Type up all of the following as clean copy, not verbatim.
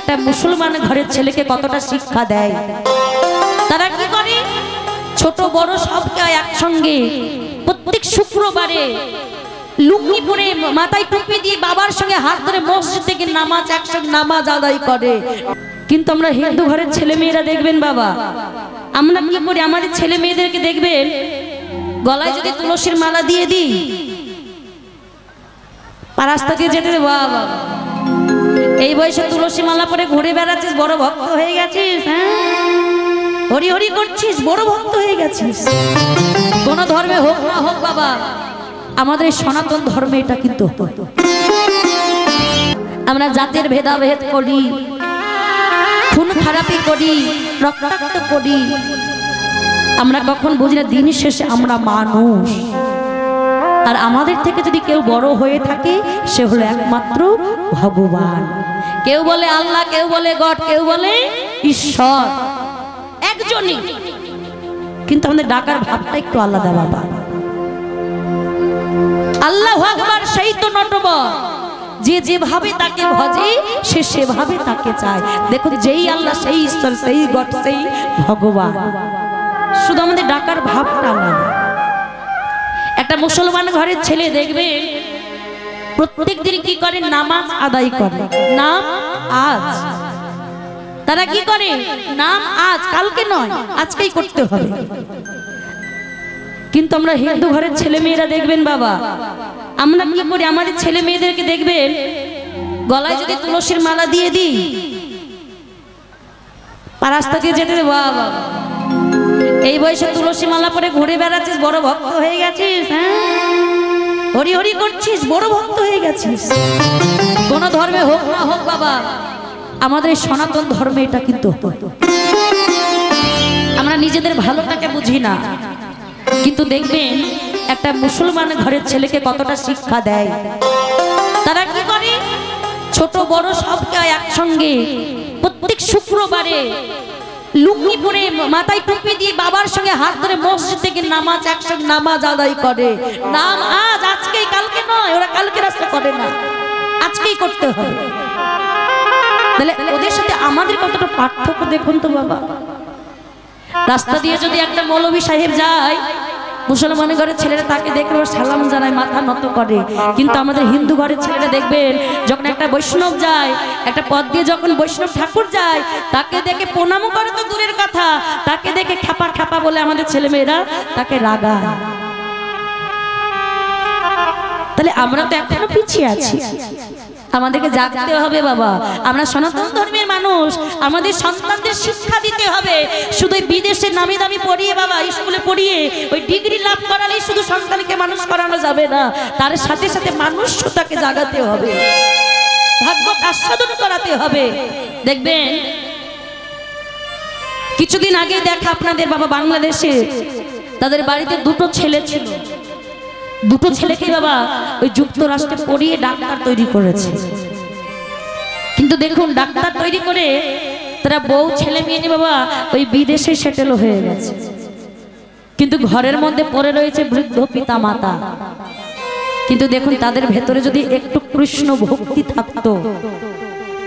একটা মুসলমান ঘরের ছেলেকে কতটা শিক্ষা দেয়। তারা কি করে, ছোট বড় সবকে একসঙ্গে প্রত্যেক শুক্রবারে লুঙ্গি পরে মাথায় টুপি দিয়ে বাবার সঙ্গে হাত ধরে মসজিদ থেকে নামাজ একসঙ্গে নামাজ আদায় করে। কিন্তু আমরা হিন্দু ঘরের ছেলে মেয়েরা দেখবেন বাবা, আমরা কি করি, আমাদের ছেলে মেয়েদেরকে দেখবেন গলায় যদি তুলসীর মালা দিয়ে দিই, রাস্তা দিয়ে যেতে বাবা এই বয়সে তুলসী মালা পরে ঘুরে বেড়াচ্ছিস, বড় ভক্ত হয়ে গেছিস, হ্যাঁ হরি হরি করছিস, বড় ভক্ত হয়ে গেছিস। কোন ধর্মে হোক না হোক বাবা, আমাদের সনাতন ধর্মে এটা কিন্তু আমরা জাতের ভেদাভেদ করি, খুন খারাপি করি, রক্তাক্ত করি, আমরা কখন বুঝি না দিন শেষে আমরা মানুষ। আর আমাদের থেকে যদি কেউ বড় হয়ে থাকে সে হলো একমাত্র ভগবান। কেউ বলে আল্লাহ, কেউ বলে গড, কেউ বলে ঈশ্বর, একজনই, কিন্তু আমাদের ডাকার ভাবটা একটু আলাদা বাবা। আল্লাহু আকবার সেই তো নটবর, যে যেভাবে তাকে ভজে সে সেভাবে তাকে চায়। দেখুন যেই আল্লাহ সেই ঈশ্বর সেই গড সেই ভগবান, শুধু আমাদের ডাকার ভাবটা আলাদা। একটা মুসলমান ঘরের ছেলে দেখবেন প্রত্যেক দিন কি করে, নামাজ আদায় করে। নাম আজ, তারা কি করে, নাম আজ, কালকে নয়, আজকেই করতে হবে। কিন্তু আমরা হিন্দু ঘরের ছেলে মেয়েরা দেখবেন বাবা, আমরা কি করি, আমাদের ছেলে মেয়েদেরকে দেখবেন গলায় যদি তুলসীর মালা দিয়ে দিই, রাস্তা দিয়ে যেতে বাবা এই বয়সে তুলসী মালা পরে ঘুরে বেড়াচ্ছিস, বড় ভক্ত হয়ে গেছিস, হ্যাঁ হরি হরি করছিস, বড় ভক্ত হয়ে গেছিস। কোন ধর্মে হোক না হোক বাবা, আমাদের সনাতন ধর্মে এটা কিন্তু আমরা নিজেদের ভালোটাকে বুঝি না। কিন্তু দেখবেন একটা মুসলমান ঘরের ছেলেকে কতটা শিক্ষা দেয়। তারা কি করে, ছোট বড় সবকে একসঙ্গে প্রত্যেক শুক্রবারে লুঙ্গি পরে মাথায় টুপি দিয়ে বাবার সঙ্গে হাত ধরে মসজিদ থেকে নামাজ একসঙ্গে নামাজ আদায় করে। নাম আজ, আজকেই, কালকে নয়। ওরা কালকে রাস্তা করে না, আজকেই করতে হবে। তাহলে ওদের সাথে আমাদের কতটা পার্থক্য দেখুন তো বাবা। রাস্তা দিয়ে যদি একটা মৌলভী সাহেব যায়, মুসলমান ঘরের ছেলেরা তাকে দেখলে সালাম জানায়, মাথা নত করে। কিন্তু আমাদের হিন্দু ঘরের ছেলেরা দেখবেন যখন একটা বৈষ্ণব যায়, একটা পথ দিয়ে যখন বৈষ্ণব ঠাকুর যায়, তাকে দেখে প্রণাম করে তো দূরের কথা, তাকে দেখে খাপা খাপা বলে আমাদের ছেলে মেয়েরা তাকে রাগায়। তাহলে আমরা তো এখনো পিছিয়ে আছি, আমাদেরকে জাগতে হবে বাবা। আমরা সনাতন ধর্মের মানুষ, আমাদের সন্তানদের শিক্ষা দিতে হবে। শুধু বিদেশে নামি দামি পড়িয়ে বাবা, স্কুলে পড়িয়ে ওই ডিগ্রি লাভ করালেই শুধু সন্তানকে মানুষ করানো যাবে না, তার সাথে সাথে মানুষটাকে জাগাতে হবে, ভাগ্য আস্বাদন করাতে হবে। দেখবেন কিছুদিন আগে দেখা আপনাদের বাবা, বাংলাদেশে তাদের বাড়িতে দুটো ছেলে ছিল, দুটো ছেলেকে বাবা ওই যুক্তরাষ্ট্রে পড়িয়ে ডাক্তার তৈরি করেছে। কিন্তু দেখুন ডাক্তার তৈরি করে তারা বউ ছেলে মেয়ে নিয়ে বাবা ওই বিদেশে সেটেল হয়ে গেছে। কিন্তু ঘরের মধ্যে পড়ে রয়েছে বৃদ্ধ পিতা মাতা। কিন্তু দেখুন তাদের ভেতরে যদি একটু কৃষ্ণ ভক্তি থাকতো,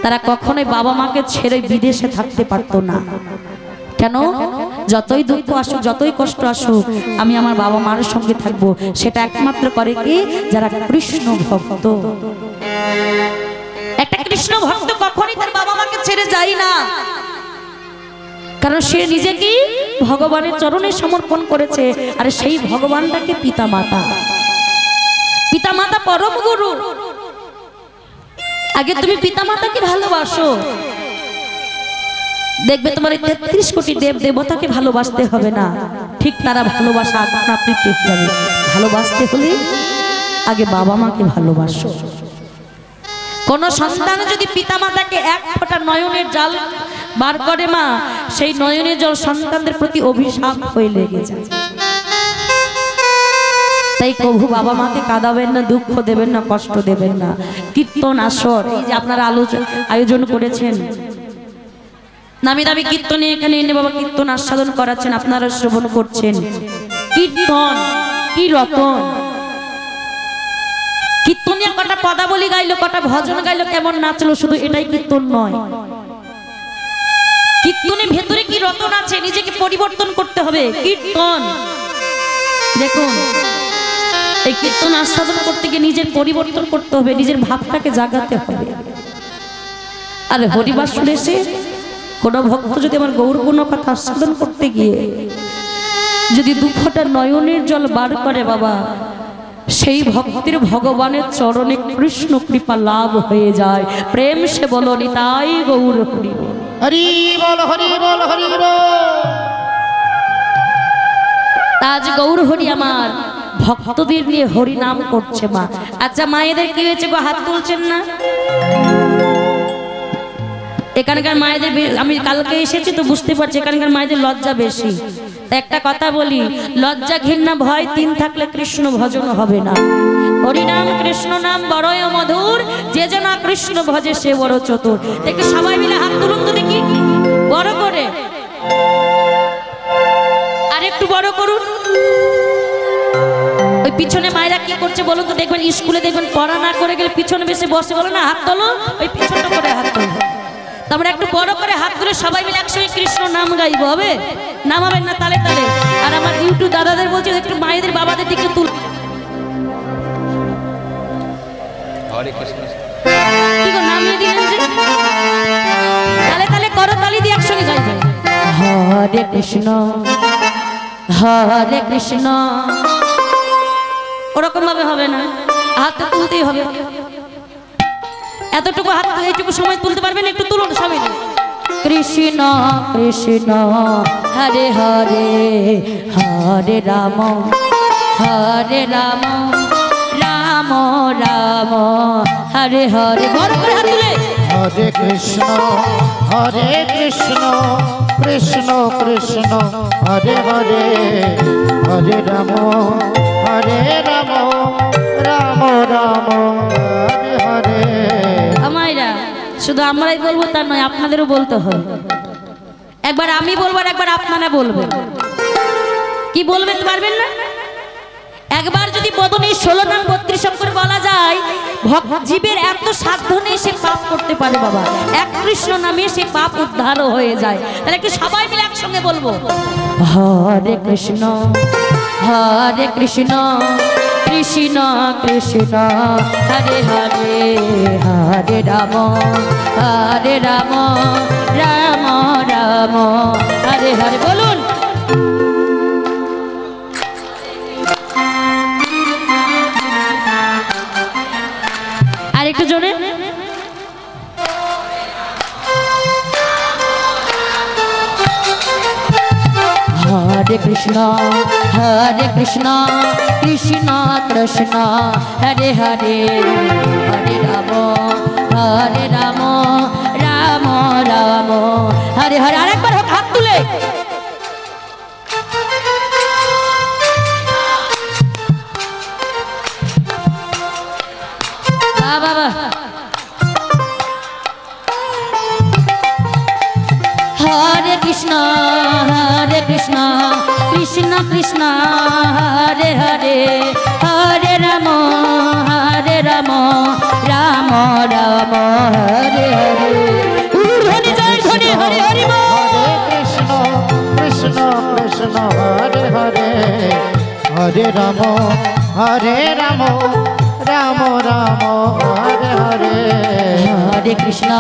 তারা কখনোই বাবা মাকে ছেড়ে বিদেশে থাকতে পারতো না। কেন? যতই দুঃখ আসুক, যতই কষ্ট আসুক, আমি আমার বাবা মার সঙ্গে থাকবো। সেটা একমাত্র করে কি, যারা কৃষ্ণ ভক্ত। একটা কৃষ্ণ ভক্ত কখনই তার বাবা মাকে ছেড়ে যায় না, কারণ সে নিজেকে ভগবানের চরণে সমর্পণ করেছে। আর সেই ভগবানটাকে পিতা মাতা, পিতা মাতা পরম গুরু। আগে তুমি পিতা মাতাকে ভালোবাসো, দেখবে তোমার 33 কোটি দেব দেবতাকে ভালোবাসতে হবে না, ঠিক তারা ভালোবাসা আপনা আপনি পেয়ে যাবে। ভালোবাসতে হলে আগে বাবা মাকে ভালোবাসো। কোন সন্তান যদি পিতা মাতাকে এক ফোঁটা নয়নের জল বার করে মা, সেই নয়নের জল সন্তানদের প্রতি অভিশাপ হয়ে লেগে যায়। তাই কভু বাবা মাকে কাঁদাবেন না, দুঃখ দেবেন না, কষ্ট দেবেন না। কীর্তন আসর এই যে আপনারা আয়োজন করেছেন, নামি দামি কীর্তনে এখানে এনে বাবা কীর্তন আস্বাদন করাচ্ছেন, আপনারা শ্রবণ করছেন। কীর্তন কি রতন! কীর্তনিয়া কটা পদাবলী গাইলো, কটা ভজন গাইলো, কেমন নাচলো, শুধু এটাই কীর্তন নয়। কীর্তনের ভেতরে কি রতন আছে, নিজেকে পরিবর্তন করতে হবে। কীর্তন দেখুন, এই কীর্তন আস্বাদন করতে গিয়ে নিজের পরিবর্তন করতে হবে, নিজের ভাবটাকে জাগাতে হবে। আর হরিবাসরে এসে কোনো ভক্ত যদি আমার গৌরপূর্ণ কথা আস্বাদন করতে গিয়ে যদি দুঃখটা নয়নের জল বার করে বাবা, সেই ভক্তির ভগবানের চরণে কৃষ্ণ কৃপা লাভ হয়ে যায়। প্রেম সে বলো নিতাই গৌর হরি হরি বল হরি বল হরি বল। আজ গৌর হরি আমার ভক্তদের নিয়ে হরি নাম করছে মা। আচ্ছা মায়েদের কি হয়েছে গো, হাত তুলছেন না? এখানকার মায়েদের, আমি কালকে এসেছি তো বুঝতে পারছি এখানকার মায়েদের লজ্জা বেশি। একটা কথা বলি, লজ্জা ঘৃণা ভয় তিন থাকলে কৃষ্ণ ভজন হবে না। হরিনাম কৃষ্ণ নাম বড়ই মধুর, যে যেন কৃষ্ণ ভজে সে বড় চতুর। দেখি সবাই মিলে হাত তুলুন তো দেখি, বড় করে, আর একটু বড় করুন। ওই পিছনে মায়েরা কি করছে বলুন তো, দেখবেন স্কুলে দেখবেন পড়া না করে গেলে পিছনে বেশি বসে বলো না হাত তোলো, ওই পিছনটা করে হাত তোলো। তারপরে একটু বড় করে হাত তুলে সবাই মিলে একসঙ্গে কৃষ্ণ নাম গাইবো, হবে? নামাবেন না তালে তালে। আর আমার ইউটিউব দাদাদের বলছে একটু মায়েদের বাবাদের দিকে তুল। কি গো নামিয়ে দিয়েছে, তালে তালে করো, তালি দিয়ে একসঙ্গে গাইবো। হরে কৃষ্ণ হরে কৃষ্ণ, ওরকম ভাবে হবে না, হাত তুলতেই হবে। এতটুকু হাত, এইটুকু সময় তুলতে পারবেন, একটু তুলুন সবাই। কৃষ্ণ কৃষ্ণ হরে হরে, হরে রাম হরে রাম, রাম রাম হরে হরে। বড় করে হাত তুলে হরে কৃষ্ণ কৃষ্ণ কৃষ্ণ হরে হরে, হরে রাম রাম রাম হরে হরে। আমায়রা শুধু আমরাই বলবো তা নয়, আপনাদেরও বলতে হবে। একবার আমি বলবো আর একবার আপনারা বলবেন। কি বলবেন পারবেন না? একবার যদি বদনে 16 নাম 32 অক্ষর বলা যায়, জীবের এত সাধ্য নেই সে পাপ করতে পারে বাবা। এক কৃষ্ণ নামে সে পাপ উদ্ধারও হয়ে যায়। তাহলে একটু সবাই মিলে একসঙ্গে বলবো, হরে কৃষ্ণ কৃষ্ণ কৃষ্ণ হরে হরে, হরে রাম রাম রাম হরে হরে। বলুন আর একটু জোরে। হরে কৃষ্ণ কৃষ্ণ কৃষ্ণ হরে হরে, হরে রাম রাম রাম হরে হরে। আরেকবার হাত তুলে বাবা। হরে কৃষ্ণ কৃষ্ণ কৃষ্ণ হরে হরে, হরে রাম রাম রাম হরে হরে। ধ্বনি জয় ধ্বনি, হরে হরে কৃষ্ণ কৃষ্ণ হরে হরে, হরে রাম রাম রাম হরে হরে। হরে কৃষ্ণ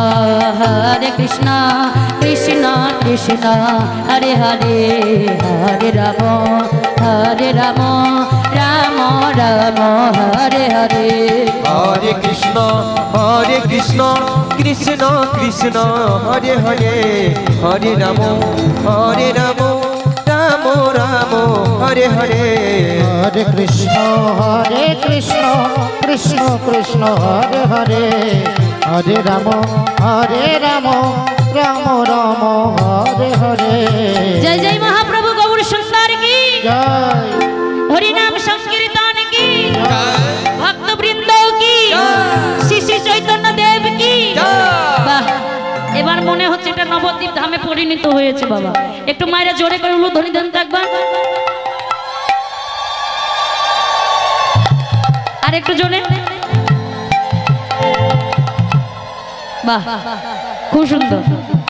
কৃষ্ণ কৃষ্ণ হরে হরে, হরে রাম রাম রাম হরে হরে। হরে কৃষ্ণ কৃষ্ণ কৃষ্ণ হরে হরে, হরে রাম রাম রাম হরে হরে। হরে কৃষ্ণ কৃষ্ণ কৃষ্ণ হরে হরে, হরে রাম রাম রাম হরে হরে। জয় জয় মহাপ্রভু গৌর সুন্দর কি জয়, হরিনাম সংকীর্তন কি, ভক্তবৃন্দ কি, শ্রী শ্রী চৈতন্য দেব কি। বাহ, এবার মনে হচ্ছে এটা নবদ্বীপ ধামে পরিণত হয়েছে বাবা। একটু মায়েরা জোরে করে উলুধ্বনি দেন থাকবা, আর একটু জোরে। বাহ, খুব সুন্দর।